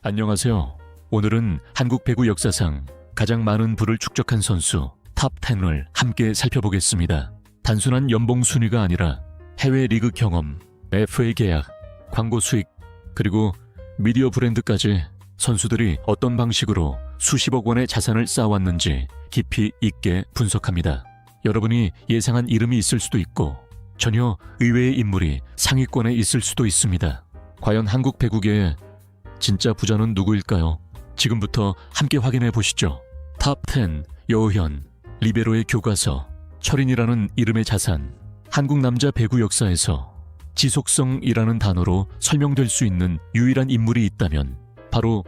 안녕하세요. 오늘은 한국 배구 역사상 가장 많은 부를 축적한 선수 탑 10을 함께 살펴보겠습니다. 단순한 연봉 순위가 아니라 해외 리그 경험, FA 계약, 광고 수익, 그리고 미디어 브랜드까지 선수들이 어떤 방식으로 수십억 원의 자산을 쌓아왔는지 깊이 있게 분석합니다. 여러분이 예상한 이름이 있을 수도 있고 전혀 의외의 인물이 상위권에 있을 수도 있습니다. 과연 한국 배구계의 진짜 부자는 누구일까요? 지금부터 함께 확인해 보시죠. 탑 10 여우현, 리베로의 교과서, 철인이라는 이름의 자산. 한국 남자 배구 역사에서 지속성이라는 단어로 설명될 수 있는 유일한 인물이 있다면 바로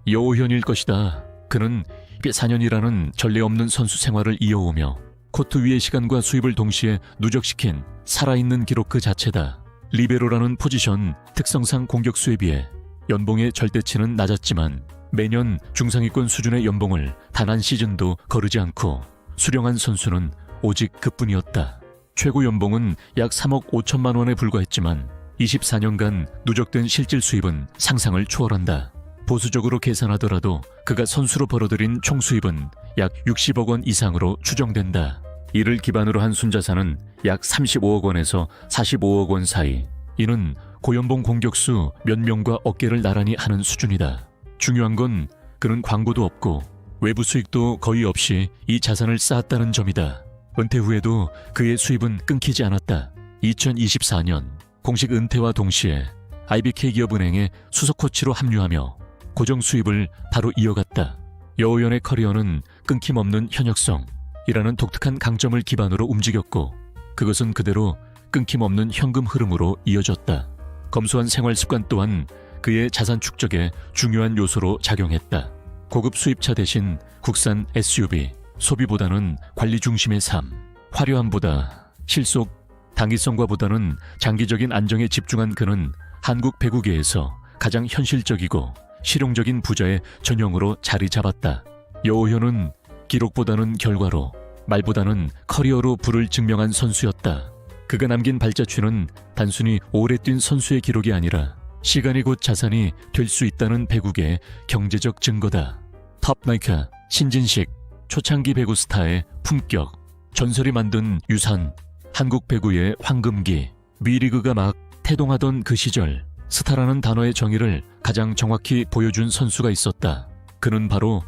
여우현일 것이다. 그는 4년이라는 전례 없는 선수 생활을 이어오며 코트 위의 시간과 수입을 동시에 누적시킨 살아있는 기록 그 자체다. 리베로라는 포지션 특성상 공격수에 비해 연봉의 절대치는 낮았지만 매년 중상위권 수준의 연봉을 단 한 시즌도 거르지 않고 수령한 선수는 오직 그뿐이었다. 최고 연봉은 약 3억 5천만 원에 불과했지만 24년간 누적된 실질 수입은 상상을 초월한다. 보수적으로 계산하더라도 그가 선수로 벌어들인 총 수입은 약 60억 원 이상으로 추정된다. 이를 기반으로 한 순자산은 약 35억 원에서 45억 원 사이. 이는 고연봉 공격수 몇 명과 어깨를 나란히 하는 수준이다. 중요한 건 그는 광고도 없고 외부 수익도 거의 없이 이 자산을 쌓았다는 점이다. 은퇴 후에도 그의 수입은 끊기지 않았다. 2024년 공식 은퇴와 동시에 IBK기업은행에 수석 코치로 합류하며 고정 수입을 바로 이어갔다. 여우현의 커리어는 끊김없는 현역성이라는 독특한 강점을 기반으로 움직였고 그것은 그대로 끊김없는 현금 흐름으로 이어졌다. 검소한 생활 습관 또한 그의 자산 축적에 중요한 요소로 작용했다. 고급 수입차 대신 국산 SUV, 소비보다는 관리 중심의 삶, 화려함보다 실속, 단기성과보다는 장기적인 안정에 집중한 그는 한국 배구계에서 가장 현실적이고 실용적인 부자의 전형으로 자리 잡았다. 여우현은 기록보다는 결과로, 말보다는 커리어로 부를 증명한 선수였다. 그가 남긴 발자취는 단순히 오래 뛴 선수의 기록이 아니라 시간이 곧 자산이 될 수 있다는 배구계의 경제적 증거다. 탑 나이카, 신진식, 초창기 배구 스타의 품격, 전설이 만든 유산, 한국 배구의 황금기, V리그가 막 태동하던 그 시절 스타라는 단어의 정의를 가장 정확히 보여준 선수가 있었다. 그는 바로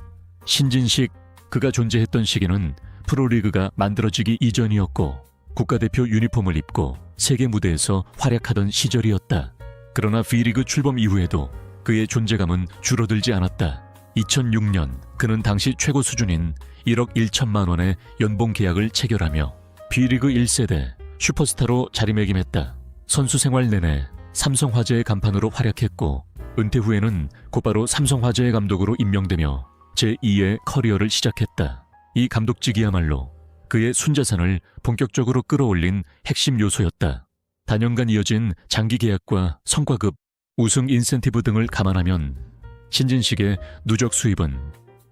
신진식. 그가 존재했던 시기는 프로리그가 만들어지기 이전이었고 국가대표 유니폼을 입고 세계 무대에서 활약하던 시절이었다. 그러나 V리그 출범 이후에도 그의 존재감은 줄어들지 않았다. 2006년 그는 당시 최고 수준인 1억 1천만 원의 연봉 계약을 체결하며 B리그 1세대 슈퍼스타로 자리매김했다. 선수 생활 내내 삼성화재의 간판으로 활약했고 은퇴 후에는 곧바로 삼성화재의 감독으로 임명되며 제2의 커리어를 시작했다. 이 감독직이야말로 그의 순자산을 본격적으로 끌어올린 핵심 요소였다. 단연간 이어진 장기 계약과 성과급, 우승 인센티브 등을 감안하면 신진식의 누적 수입은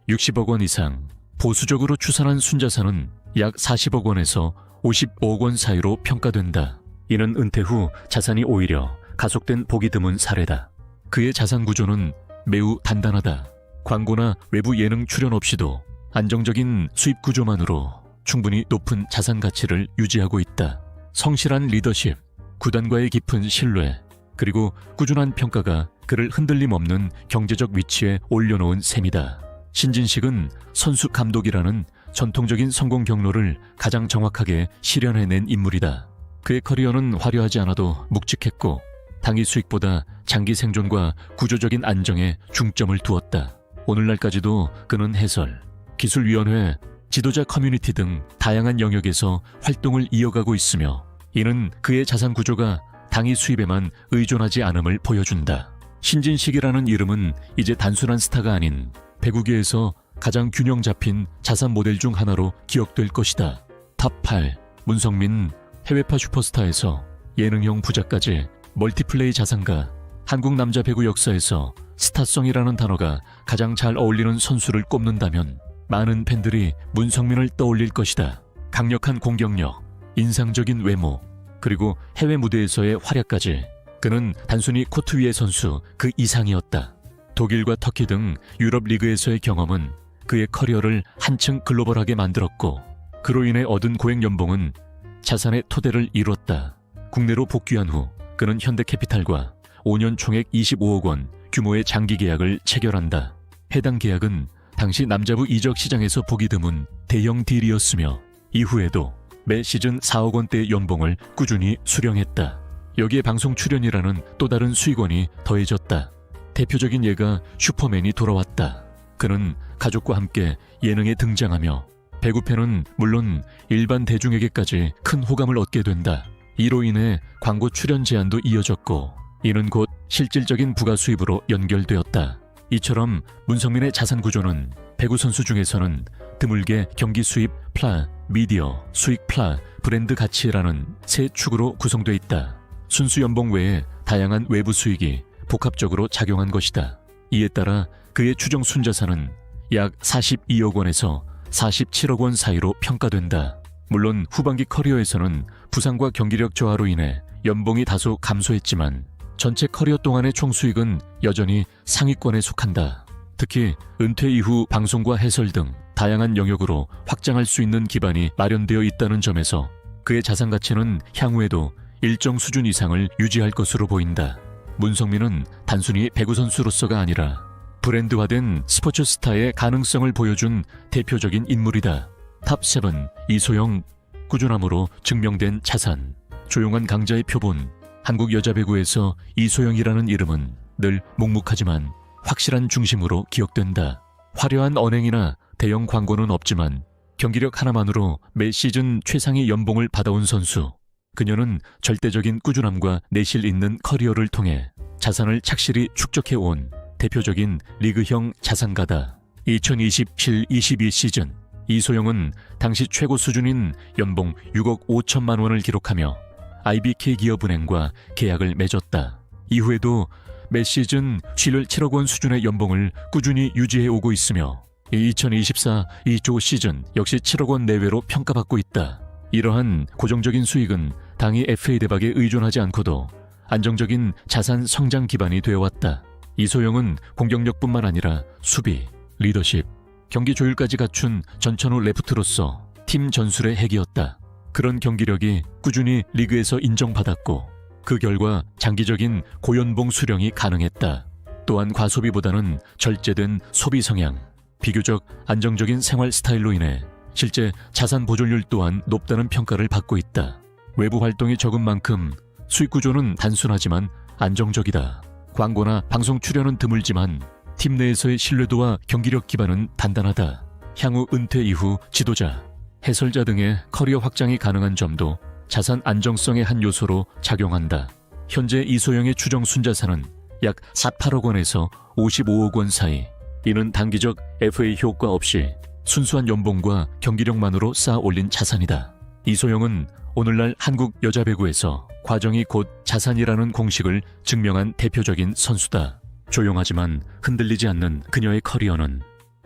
60억 원 이상, 보수적으로 추산한 순자산은 약 40억 원에서 55억 원 사이로 평가된다. 이는 은퇴 후 자산이 오히려 가속된 보기 드문 사례다. 그의 자산 구조는 매우 단단하다. 광고나 외부 예능 출연 없이도 안정적인 수입 구조만으로 충분히 높은 자산 가치를 유지하고 있다. 성실한 리더십, 구단과의 깊은 신뢰, 그리고 꾸준한 평가가 그를 흔들림 없는 경제적 위치에 올려놓은 셈이다. 신진식은 선수 감독이라는 전통적인 성공 경로를 가장 정확하게 실현해낸 인물이다. 그의 커리어는 화려하지 않아도 묵직했고 단기 수익보다 장기 생존과 구조적인 안정에 중점을 두었다. 오늘날까지도 그는 해설, 기술위원회, 지도자 커뮤니티 등 다양한 영역에서 활동을 이어가고 있으며 이는 그의 자산 구조가 당위 수입에만 의존하지 않음을 보여준다. 신진식이라는 이름은 이제 단순한 스타가 아닌 배구계에서 가장 균형 잡힌 자산 모델 중 하나로 기억될 것이다. 탑 8 문성민, 해외파 슈퍼스타에서 예능형 부자까지 멀티플레이 자산가. 한국 남자 배구 역사에서 스타성이라는 단어가 가장 잘 어울리는 선수를 꼽는다면 많은 팬들이 문성민을 떠올릴 것이다. 강력한 공격력, 인상적인 외모, 그리고 해외 무대에서의 활약까지 그는 단순히 코트 위의 선수 그 이상이었다. 독일과 터키 등 유럽 리그에서의 경험은 그의 커리어를 한층 글로벌하게 만들었고, 그로 인해 얻은 고액 연봉은 자산의 토대를 이뤘다. 국내로 복귀한 후 그는 현대캐피탈과 5년 총액 25억 원 규모의 장기 계약을 체결한다. 해당 계약은 당시 남자부 이적 시장에서 보기 드문 대형 딜이었으며, 이후에도 매 시즌 4억 원대의 연봉을 꾸준히 수령했다. 여기에 방송 출연이라는 또 다른 수익원이 더해졌다. 대표적인 예가 슈퍼맨이 돌아왔다. 그는 가족과 함께 예능에 등장하며 배구팬은 물론 일반 대중에게까지 큰 호감을 얻게 된다. 이로 인해 광고 출연 제안도 이어졌고, 이는 곧 실질적인 부가 수입으로 연결되었다. 이처럼 문성민의 자산 구조는 배구 선수 중에서는 드물게 경기 수입 플라, 미디어, 수익 플라, 브랜드 가치라는 세 축으로 구성되어 있다. 순수 연봉 외에 다양한 외부 수익이 복합적으로 작용한 것이다. 이에 따라 그의 추정 순자산은 약 42억 원에서 47억 원 사이로 평가된다. 물론 후반기 커리어에서는 부상과 경기력 저하로 인해 연봉이 다소 감소했지만 전체 커리어 동안의 총수익은 여전히 상위권에 속한다. 특히 은퇴 이후 방송과 해설 등 다양한 영역으로 확장할 수 있는 기반이 마련되어 있다는 점에서 그의 자산 가치는 향후에도 일정 수준 이상을 유지할 것으로 보인다. 문성민은 단순히 배구 선수로서가 아니라 브랜드화된 스포츠 스타의 가능성을 보여준 대표적인 인물이다. 탑7 이소영, 꾸준함으로 증명된 자산, 조용한 강자의 표본. 한국 여자 배구에서 이소영이라는 이름은 늘 묵묵하지만 확실한 중심으로 기억된다. 화려한 언행이나 대형 광고는 없지만 경기력 하나만으로 매 시즌 최상의 연봉을 받아온 선수. 그녀는 절대적인 꾸준함과 내실 있는 커리어를 통해 자산을 착실히 축적해온 대표적인 리그형 자산가다. 2021-22 시즌 이소영은 당시 최고 수준인 연봉 6억 5천만 원을 기록하며 IBK 기업은행과 계약을 맺었다. 이후에도 매 시즌 7억 원 수준의 연봉을 꾸준히 유지해오고 있으며 2024-25 시즌 역시 7억 원 내외로 평가받고 있다. 이러한 고정적인 수익은 당이 FA 대박에 의존하지 않고도 안정적인 자산 성장 기반이 되어왔다. 이소영은 공격력뿐만 아니라 수비, 리더십, 경기 조율까지 갖춘 전천후 레프트로서 팀 전술의 핵이었다. 그런 경기력이 꾸준히 리그에서 인정받았고, 그 결과 장기적인 고연봉 수령이 가능했다. 또한 과소비보다는 절제된 소비 성향, 비교적 안정적인 생활 스타일로 인해 실제 자산 보존율 또한 높다는 평가를 받고 있다. 외부 활동이 적은 만큼 수익 구조는 단순하지만 안정적이다. 광고나 방송 출연은 드물지만 팀 내에서의 신뢰도와 경기력 기반은 단단하다. 향후 은퇴 이후 지도자, 해설자 등의 커리어 확장이 가능한 점도 자산 안정성의 한 요소로 작용한다. 현재 이소영의 추정 순자산은 약 48억 원에서 55억 원 사이. 이는 단기적 FA 효과 없이 순수한 연봉과 경기력만으로 쌓아 올린 자산이다. 이소영은 오늘날 한국 여자 배구에서 과정이 곧 자산이라는 공식을 증명한 대표적인 선수다. 조용하지만 흔들리지 않는 그녀의 커리어는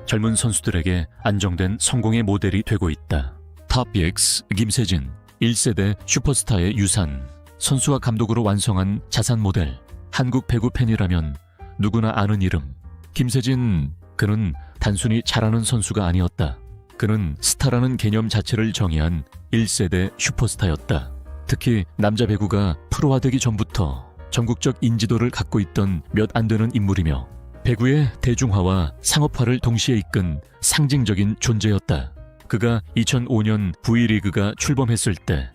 젊은 선수들에게 안정된 성공의 모델이 되고 있다. 탑BX 김세진, 1세대 슈퍼스타의 유산, 선수와 감독으로 완성한 자산 모델. 한국 배구 팬이라면 누구나 아는 이름. 김세진, 그는 단순히 잘하는 선수가 아니었다. 그는 스타라는 개념 자체를 정의한 1세대 슈퍼스타였다. 특히 남자 배구가 프로화되기 전부터 전국적 인지도를 갖고 있던 몇 안 되는 인물이며 배구의 대중화와 상업화를 동시에 이끈 상징적인 존재였다. 그가 2005년 V리그가 출범했을 때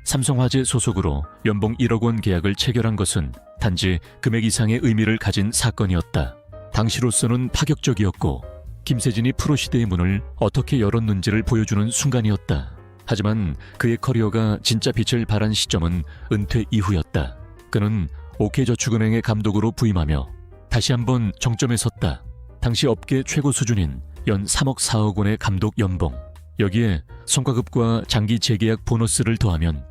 삼성화재 소속으로 연봉 1억 원 계약을 체결한 것은 단지 금액 이상의 의미를 가진 사건이었다. 당시로서는 파격적이었고 김세진이 프로 시대의 문을 어떻게 열었는지를 보여주는 순간이었다. 하지만 그의 커리어가 진짜 빛을 발한 시점은 은퇴 이후였다. 그는 OK저축은행의 감독으로 부임하며 다시 한번 정점에 섰다. 당시 업계 최고 수준인 연 3억 4억 원의 감독 연봉. 여기에 성과급과 장기 재계약 보너스를 더하면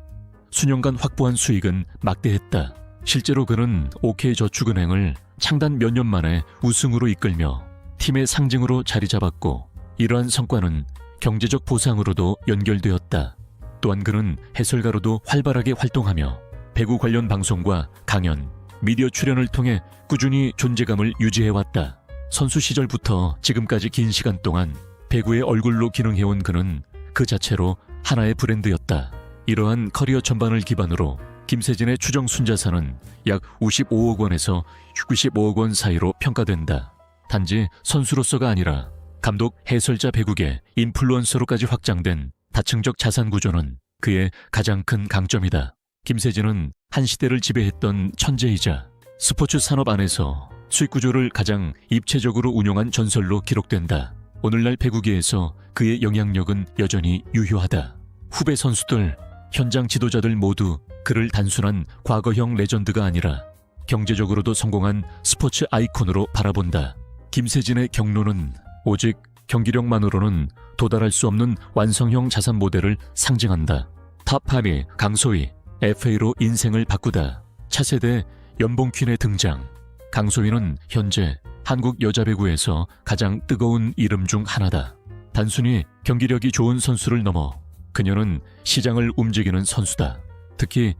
수년간 확보한 수익은 막대했다. 실제로 그는 OK저축은행을 창단 몇 년 만에 우승으로 이끌며 팀의 상징으로 자리 잡았고, 이러한 성과는 경제적 보상으로도 연결되었다. 또한 그는 해설가로도 활발하게 활동하며 배구 관련 방송과 강연, 미디어 출연을 통해 꾸준히 존재감을 유지해왔다. 선수 시절부터 지금까지 긴 시간 동안 배구의 얼굴로 기능해온 그는 그 자체로 하나의 브랜드였다. 이러한 커리어 전반을 기반으로 김세진의 추정 순자산은 약 55억 원에서 65억 원 사이로 평가된다. 단지 선수로서가 아니라 감독, 해설자, 배구계, 인플루언서로까지 확장된 다층적 자산 구조는 그의 가장 큰 강점이다. 김세진은 한 시대를 지배했던 천재이자 스포츠 산업 안에서 수익 구조를 가장 입체적으로 운용한 전설로 기록된다. 오늘날 배구계에서 그의 영향력은 여전히 유효하다. 후배 선수들, 현장 지도자들 모두 그를 단순한 과거형 레전드가 아니라 경제적으로도 성공한 스포츠 아이콘으로 바라본다. 김세진의 경로는 오직 경기력만으로는 도달할 수 없는 완성형 자산 모델을 상징한다. 탑8이 강소희, FA로 인생을 바꾸다. 차세대 연봉퀸의 등장. 강소희는 현재 한국 여자 배구에서 가장 뜨거운 이름 중 하나다. 단순히 경기력이 좋은 선수를 넘어 그녀는 시장을 움직이는 선수다. 특히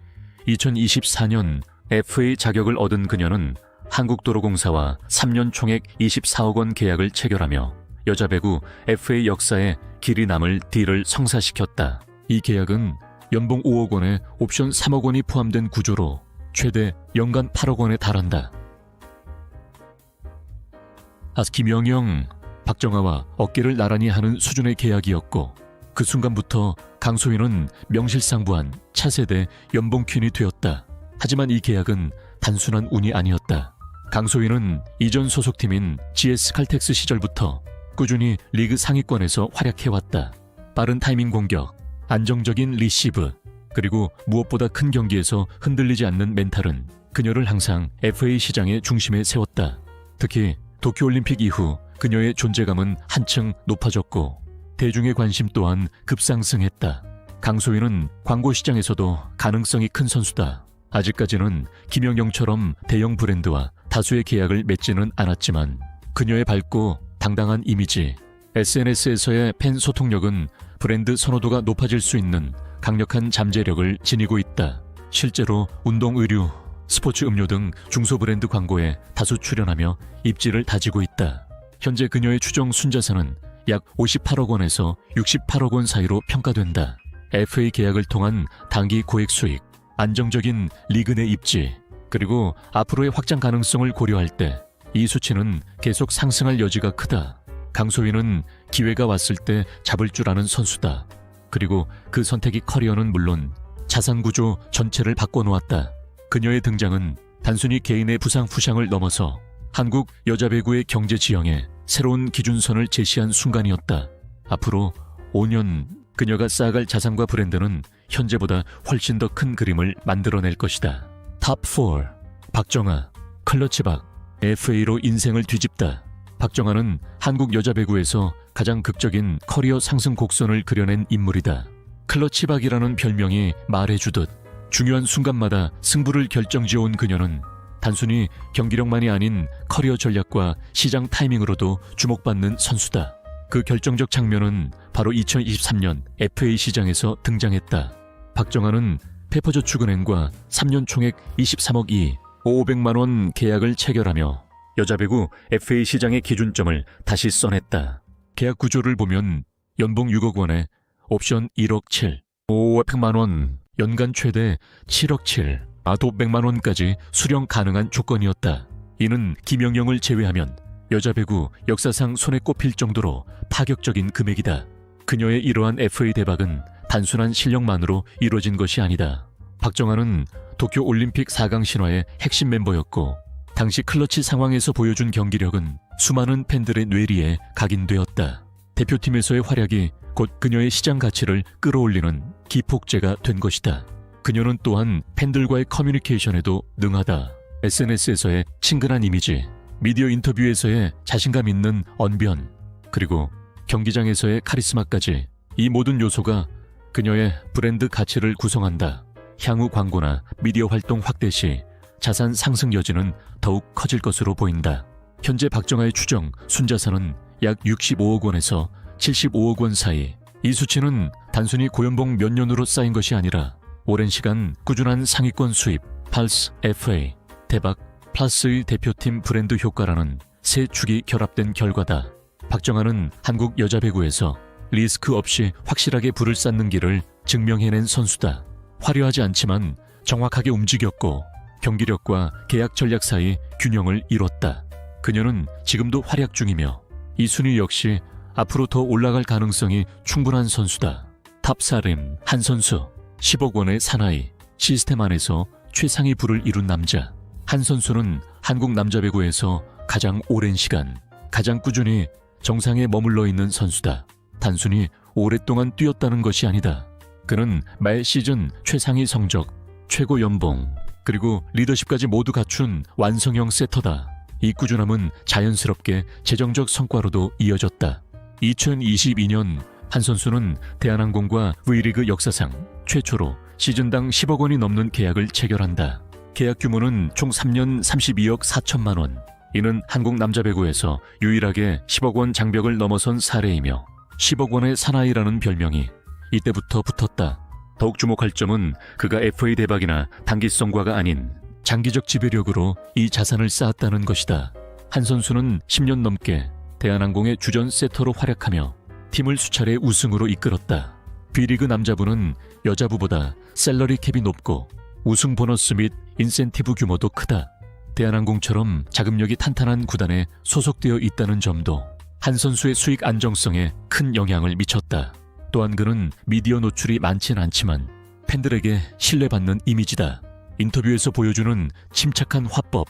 2024년 FA 자격을 얻은 그녀는 한국도로공사와 3년 총액 24억 원 계약을 체결하며 여자 배구 FA 역사에 길이 남을 딜을 성사시켰다. 이 계약은 연봉 5억 원에 옵션 3억 원이 포함된 구조로 최대 연간 8억 원에 달한다. 김영영, 박정아와 어깨를 나란히 하는 수준의 계약이었고 그 순간부터 강소희는 명실상부한 차세대 연봉퀸이 되었다. 하지만 이 계약은 단순한 운이 아니었다. 강소희는 이전 소속팀인 GS 칼텍스 시절부터 꾸준히 리그 상위권에서 활약해왔다. 빠른 타이밍 공격, 안정적인 리시브, 그리고 무엇보다 큰 경기에서 흔들리지 않는 멘탈은 그녀를 항상 FA 시장의 중심에 세웠다. 특히 도쿄올림픽 이후 그녀의 존재감은 한층 높아졌고 대중의 관심 또한 급상승했다. 강소희는 광고 시장에서도 가능성이 큰 선수다. 아직까지는 김연경처럼 대형 브랜드와 다수의 계약을 맺지는 않았지만 그녀의 밝고 당당한 이미지, SNS에서의 팬 소통력은 브랜드 선호도가 높아질 수 있는 강력한 잠재력을 지니고 있다. 실제로 운동 의류, 스포츠 음료 등 중소 브랜드 광고에 다수 출연하며 입지를 다지고 있다. 현재 그녀의 추정 순자산은 약 58억 원에서 68억 원 사이로 평가된다. FA 계약을 통한 단기 고액 수익, 안정적인 리그 내 입지, 그리고 앞으로의 확장 가능성을 고려할 때 이 수치는 계속 상승할 여지가 크다. 강소희는 기회가 왔을 때 잡을 줄 아는 선수다. 그리고 그 선택이 커리어는 물론 자산 구조 전체를 바꿔놓았다. 그녀의 등장은 단순히 개인의 부상 후상을 넘어서 한국 여자 배구의 경제 지형에 새로운 기준선을 제시한 순간이었다. 앞으로 5년 그녀가 쌓아갈 자산과 브랜드는 현재보다 훨씬 더 큰 그림을 만들어낼 것이다. 탑4 박정아, 클러치박, FA로 인생을 뒤집다. 박정아는 한국 여자 배구에서 가장 극적인 커리어 상승 곡선을 그려낸 인물이다. 클러치박이라는 별명이 말해주듯 중요한 순간마다 승부를 결정지어온 그녀는 단순히 경기력만이 아닌 커리어 전략과 시장 타이밍으로도 주목받는 선수다. 그 결정적 장면은 바로 2023년 FA 시장에서 등장했다. 박정아는 페퍼저축은행과 3년 총액 23억 500만 원 계약을 체결하며 여자 배구 FA 시장의 기준점을 다시 써냈다. 계약 구조를 보면 연봉 6억 원에 옵션 1억 7, 500만 원, 연간 최대 7억 7, 500만 원까지 수령 가능한 조건이었다. 이는 김영영을 제외하면 여자 배구 역사상 손에 꼽힐 정도로 파격적인 금액이다. 그녀의 이러한 FA 대박은 단순한 실력만으로 이루어진 것이 아니다. 박정아는 도쿄올림픽 4강 신화의 핵심 멤버였고 당시 클러치 상황에서 보여준 경기력은 수많은 팬들의 뇌리에 각인되었다. 대표팀에서의 활약이 곧 그녀의 시장 가치를 끌어올리는 기폭제가 된 것이다. 그녀는 또한 팬들과의 커뮤니케이션에도 능하다. SNS에서의 친근한 이미지, 미디어 인터뷰에서의 자신감 있는 언변, 그리고 경기장에서의 카리스마까지 이 모든 요소가 그녀의 브랜드 가치를 구성한다. 향후 광고나 미디어 활동 확대 시 자산 상승 여지는 더욱 커질 것으로 보인다. 현재 박정아의 추정 순자산은 약 65억 원에서 75억 원 사이. 이 수치는 단순히 고연봉 몇 년으로 쌓인 것이 아니라 오랜 시간 꾸준한 상위권 수입, 팔스 FA, 대박 플러스 1 대표팀 브랜드 효과라는 세 축이 결합된 결과다. 박정아는 한국 여자 배구에서 리스크 없이 확실하게 불을 쌓는 길을 증명해낸 선수다. 화려하지 않지만 정확하게 움직였고 경기력과 계약 전략 사이 균형을 이뤘다. 그녀는 지금도 활약 중이며 이 순위 역시 앞으로 더 올라갈 가능성이 충분한 선수다. 탑4림 한 선수, 10억 원의 사나이, 시스템 안에서 최상위 부를 이룬 남자. 한 선수는 한국 남자 배구에서 가장 오랜 시간, 가장 꾸준히 정상에 머물러 있는 선수다. 단순히 오랫동안 뛰었다는 것이 아니다. 그는 매 시즌 최상위 성적, 최고 연봉, 그리고 리더십까지 모두 갖춘 완성형 세터다. 이 꾸준함은 자연스럽게 재정적 성과로도 이어졌다. 2022년 한 선수는 대한항공과 V리그 역사상 최초로 시즌당 10억 원이 넘는 계약을 체결한다. 계약 규모는 총 3년 32억 4천만 원. 이는 한국 남자 배구에서 유일하게 10억 원 장벽을 넘어선 사례이며 10억 원의 사나이라는 별명이 이때부터 붙었다. 더욱 주목할 점은 그가 FA 대박이나 단기성과가 아닌 장기적 지배력으로 이 자산을 쌓았다는 것이다. 한 선수는 10년 넘게 대한항공의 주전 세터로 활약하며 팀을 수차례 우승으로 이끌었다. B리그 남자부는 여자부보다 셀러리 캡이 높고 우승 보너스 및 인센티브 규모도 크다. 대한항공처럼 자금력이 탄탄한 구단에 소속되어 있다는 점도 한 선수의 수익 안정성에 큰 영향을 미쳤다. 또한 그는 미디어 노출이 많진 않지만 팬들에게 신뢰받는 이미지다. 인터뷰에서 보여주는 침착한 화법,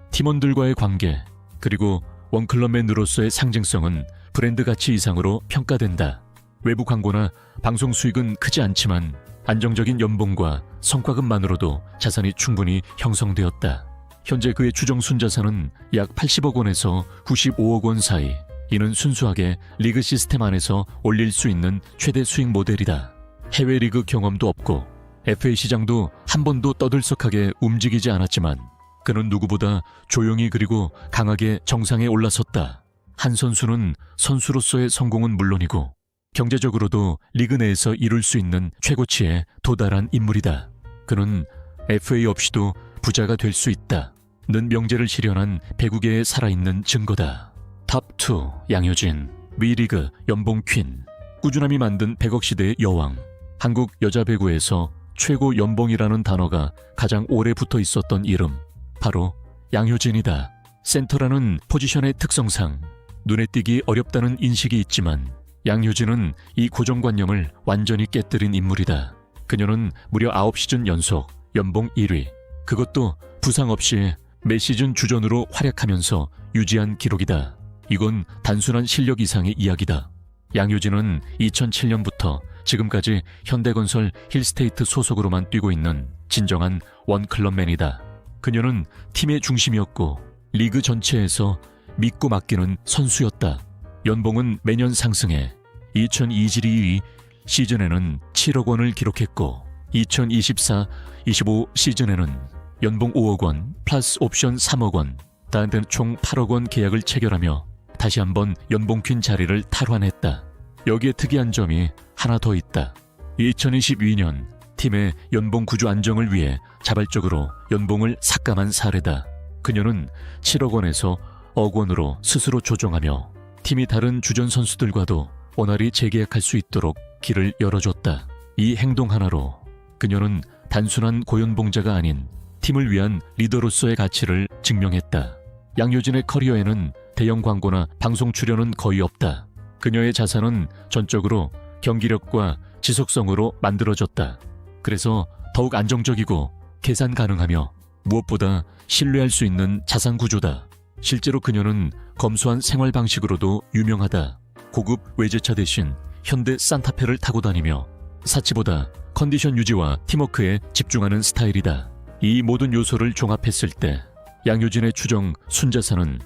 팀원들과의 관계, 그리고 원클럽맨으로서의 상징성은 브랜드 가치 이상으로 평가된다. 외부 광고나 방송 수익은 크지 않지만 안정적인 연봉과 성과금만으로도 자산이 충분히 형성되었다. 현재 그의 추정 순자산은 약 80억 원에서 95억 원 사이. 이는 순수하게 리그 시스템 안에서 올릴 수 있는 최대 수익 모델이다. 해외 리그 경험도 없고 FA 시장도 한 번도 떠들썩하게 움직이지 않았지만 그는 누구보다 조용히 그리고 강하게 정상에 올라섰다. 한 선수는 선수로서의 성공은 물론이고 경제적으로도 리그 내에서 이룰 수 있는 최고치에 도달한 인물이다. 그는 FA 없이도 부자가 될 수 있다. 는 명제를 실현한 배구계에 살아있는 증거다. 탑2 양효진, V리그 연봉 퀸, 꾸준함이 만든 100억 시대의 여왕. 한국 여자 배구에서 최고 연봉이라는 단어가 가장 오래 붙어 있었던 이름, 바로 양효진이다. 센터라는 포지션의 특성상 눈에 띄기 어렵다는 인식이 있지만 양효진은 이 고정관념을 완전히 깨뜨린 인물이다. 그녀는 무려 9시즌 연속 연봉 1위, 그것도 부상 없이 매 시즌 주전으로 활약하면서 유지한 기록이다. 이건 단순한 실력 이상의 이야기다. 양효진은 2007년부터 지금까지 현대건설 힐스테이트 소속으로만 뛰고 있는 진정한 원클럽맨이다. 그녀는 팀의 중심이었고 리그 전체에서 믿고 맡기는 선수였다. 연봉은 매년 상승해 2022 시즌에는 7억 원을 기록했고 2024-25 시즌에는 연봉 5억 원 플러스 옵션 3억 원, 다한테는 총 8억 원 계약을 체결하며 다시 한번 연봉 퀸 자리를 탈환했다. 여기에 특이한 점이 하나 더 있다. 2022년 팀의 연봉 구조 안정을 위해 자발적으로 연봉을 삭감한 사례다. 그녀는 7억 원에서 억 원으로 스스로 조정하며 팀이 다른 주전 선수들과도 원활히 재계약할 수 있도록 길을 열어줬다. 이 행동 하나로 그녀는 단순한 고연봉자가 아닌 팀을 위한 리더로서의 가치를 증명했다. 양효진의 커리어에는 대형 광고나 방송 출연은 거의 없다. 그녀의 자산은 전적으로 경기력과 지속성으로 만들어졌다. 그래서 더욱 안정적이고 계산 가능하며 무엇보다 신뢰할 수 있는 자산 구조다. 실제로 그녀는 검소한 생활 방식으로도 유명하다. 고급 외제차 대신 현대 산타페를 타고 다니며 사치보다 컨디션 유지와 팀워크에 집중하는 스타일이다. 이 모든 요소를 종합했을 때 양효진의 추정 순자산은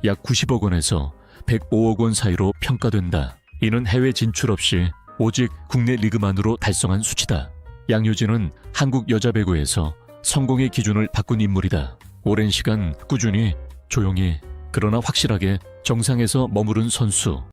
약 90억 원에서 105억 원 사이로 평가된다. 이는 해외 진출 없이 오직 국내 리그만으로 달성한 수치다. 양효진은 한국 여자 배구에서 성공의 기준을 바꾼 인물이다. 오랜 시간 꾸준히 조용히 그러나 확실하게 정상에서 머무른 선수.